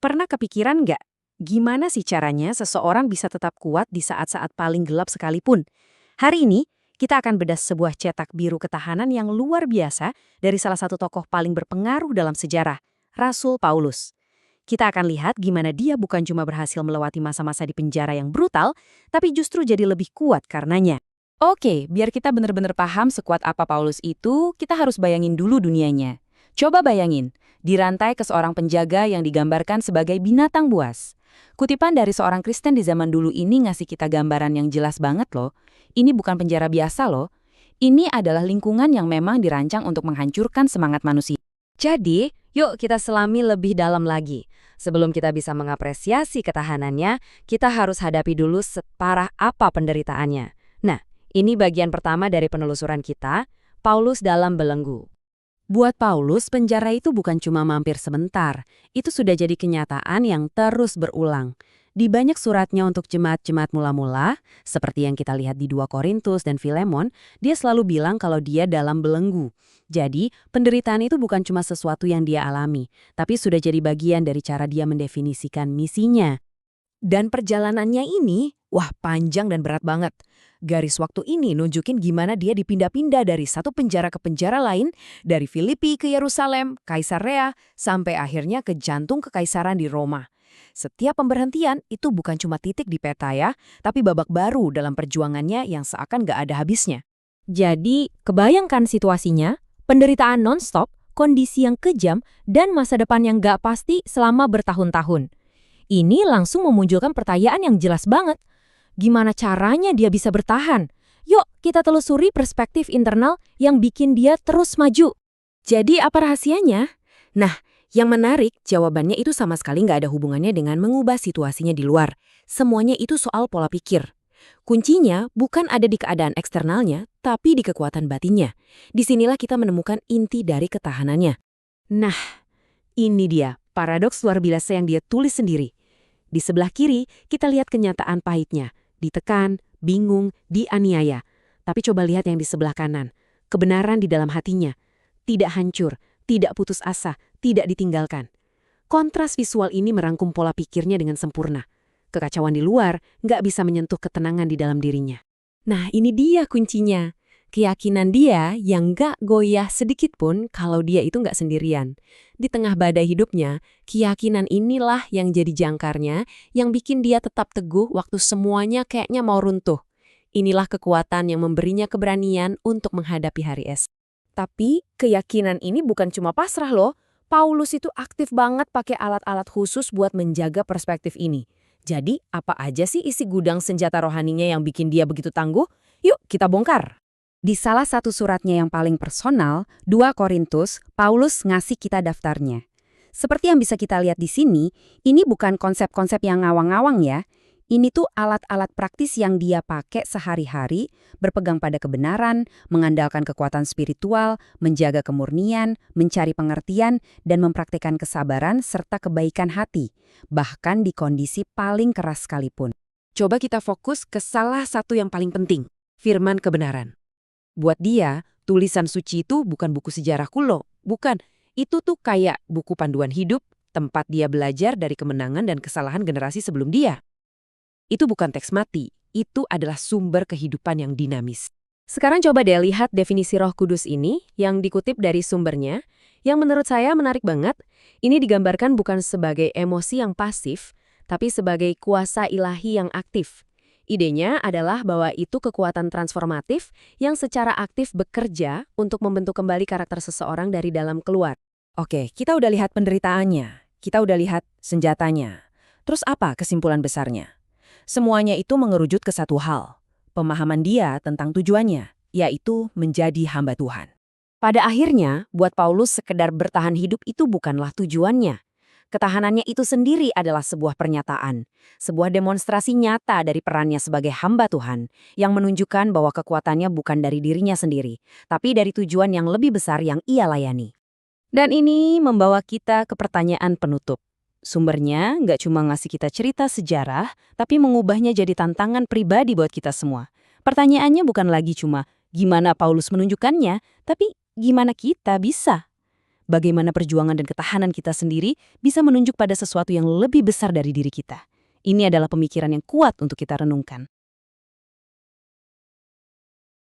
Pernah kepikiran nggak? Gimana sih caranya seseorang bisa tetap kuat di saat-saat paling gelap sekalipun? Hari ini, kita akan bedah sebuah cetak biru ketahanan yang luar biasa dari salah satu tokoh paling berpengaruh dalam sejarah, Rasul Paulus. Kita akan lihat gimana dia bukan cuma berhasil melewati masa-masa di penjara yang brutal, tapi justru jadi lebih kuat karenanya. Oke, biar kita benar-benar paham sekuat apa Paulus itu, kita harus bayangin dulu dunianya. Coba bayangin, dirantai ke seorang penjaga yang digambarkan sebagai binatang buas. Kutipan dari seorang Kristen di zaman dulu ini ngasih kita gambaran yang jelas banget loh. Ini bukan penjara biasa loh. Ini adalah lingkungan yang memang dirancang untuk menghancurkan semangat manusia. Jadi, yuk kita selami lebih dalam lagi. Sebelum kita bisa mengapresiasi ketahanannya, kita harus hadapi dulu separah apa penderitaannya. Nah, ini bagian pertama dari penelusuran kita, Paulus dalam belenggu. Buat Paulus, penjara itu bukan cuma mampir sebentar. Itu sudah jadi kenyataan yang terus berulang. Di banyak suratnya untuk jemaat-jemaat mula-mula, seperti yang kita lihat di 2 Korintus dan Filemon, dia selalu bilang kalau dia dalam belenggu. Jadi, penderitaan itu bukan cuma sesuatu yang dia alami, tapi sudah jadi bagian dari cara dia mendefinisikan misinya. Dan perjalanannya ini, wah panjang dan berat banget. Garis waktu ini nunjukin gimana dia dipindah-pindah dari satu penjara ke penjara lain, dari Filipi ke Yerusalem, Kaisarea, sampai akhirnya ke jantung kekaisaran di Roma. Setiap pemberhentian itu bukan cuma titik di peta ya, tapi babak baru dalam perjuangannya yang seakan gak ada habisnya. Jadi, kebayangkan situasinya, penderitaan non-stop, kondisi yang kejam, dan masa depan yang gak pasti selama bertahun-tahun. Ini langsung memunculkan pertanyaan yang jelas banget. Gimana caranya dia bisa bertahan? Yuk, kita telusuri perspektif internal yang bikin dia terus maju. Jadi apa rahasianya? Nah, yang menarik, jawabannya itu sama sekali nggak ada hubungannya dengan mengubah situasinya di luar. Semuanya itu soal pola pikir. Kuncinya bukan ada di keadaan eksternalnya, tapi di kekuatan batinnya. Disinilah kita menemukan inti dari ketahanannya. Nah, ini dia, paradoks luar biasa yang dia tulis sendiri. Di sebelah kiri, kita lihat kenyataan pahitnya. Ditekan, bingung, dianiaya. Tapi coba lihat yang di sebelah kanan. Kebenaran di dalam hatinya. Tidak hancur, tidak putus asa, tidak ditinggalkan. Kontras visual ini merangkum pola pikirnya dengan sempurna. Kekacauan di luar nggak bisa menyentuh ketenangan di dalam dirinya. Nah, ini dia kuncinya. Keyakinan dia yang nggak goyah sedikit pun kalau dia itu nggak sendirian. Di tengah badai hidupnya, keyakinan inilah yang jadi jangkarnya, yang bikin dia tetap teguh waktu semuanya kayaknya mau runtuh. Inilah kekuatan yang memberinya keberanian untuk menghadapi hari esok. Tapi keyakinan ini bukan cuma pasrah loh. Paulus itu aktif banget pakai alat-alat khusus buat menjaga perspektif ini. Jadi, apa aja sih isi gudang senjata rohaninya yang bikin dia begitu tangguh? Yuk, kita bongkar. Di salah satu suratnya yang paling personal, 2 Korintus, Paulus ngasih kita daftarnya. Seperti yang bisa kita lihat di sini, ini bukan konsep-konsep yang ngawang-ngawang ya. Ini tuh alat-alat praktis yang dia pakai sehari-hari, berpegang pada kebenaran, mengandalkan kekuatan spiritual, menjaga kemurnian, mencari pengertian, dan mempraktikkan kesabaran serta kebaikan hati, bahkan di kondisi paling keras sekalipun. Coba kita fokus ke salah satu yang paling penting, firman kebenaran. Buat dia, tulisan suci itu bukan buku sejarah kuno, bukan. Itu tuh kayak buku panduan hidup, tempat dia belajar dari kemenangan dan kesalahan generasi sebelum dia. Itu bukan teks mati, itu adalah sumber kehidupan yang dinamis. Sekarang coba deh lihat definisi Roh Kudus ini yang dikutip dari sumbernya, yang menurut saya menarik banget. Ini digambarkan bukan sebagai emosi yang pasif, tapi sebagai kuasa ilahi yang aktif. Idenya adalah bahwa itu kekuatan transformatif yang secara aktif bekerja untuk membentuk kembali karakter seseorang dari dalam keluar. Oke, kita udah lihat penderitaannya, kita udah lihat senjatanya. Terus apa kesimpulan besarnya? Semuanya itu mengerucut ke satu hal, pemahaman dia tentang tujuannya, yaitu menjadi hamba Tuhan. Pada akhirnya, buat Paulus sekedar bertahan hidup itu bukanlah tujuannya. Ketahanannya itu sendiri adalah sebuah pernyataan, sebuah demonstrasi nyata dari perannya sebagai hamba Tuhan, yang menunjukkan bahwa kekuatannya bukan dari dirinya sendiri, tapi dari tujuan yang lebih besar yang ia layani. Dan ini membawa kita ke pertanyaan penutup. Sumbernya nggak cuma ngasih kita cerita sejarah, tapi mengubahnya jadi tantangan pribadi buat kita semua. Pertanyaannya bukan lagi cuma gimana Paulus menunjukkannya, tapi gimana kita bisa? bagaimana perjuangan dan ketahanan kita sendiri bisa menunjuk pada sesuatu yang lebih besar dari diri kita. Ini adalah pemikiran yang kuat untuk kita renungkan.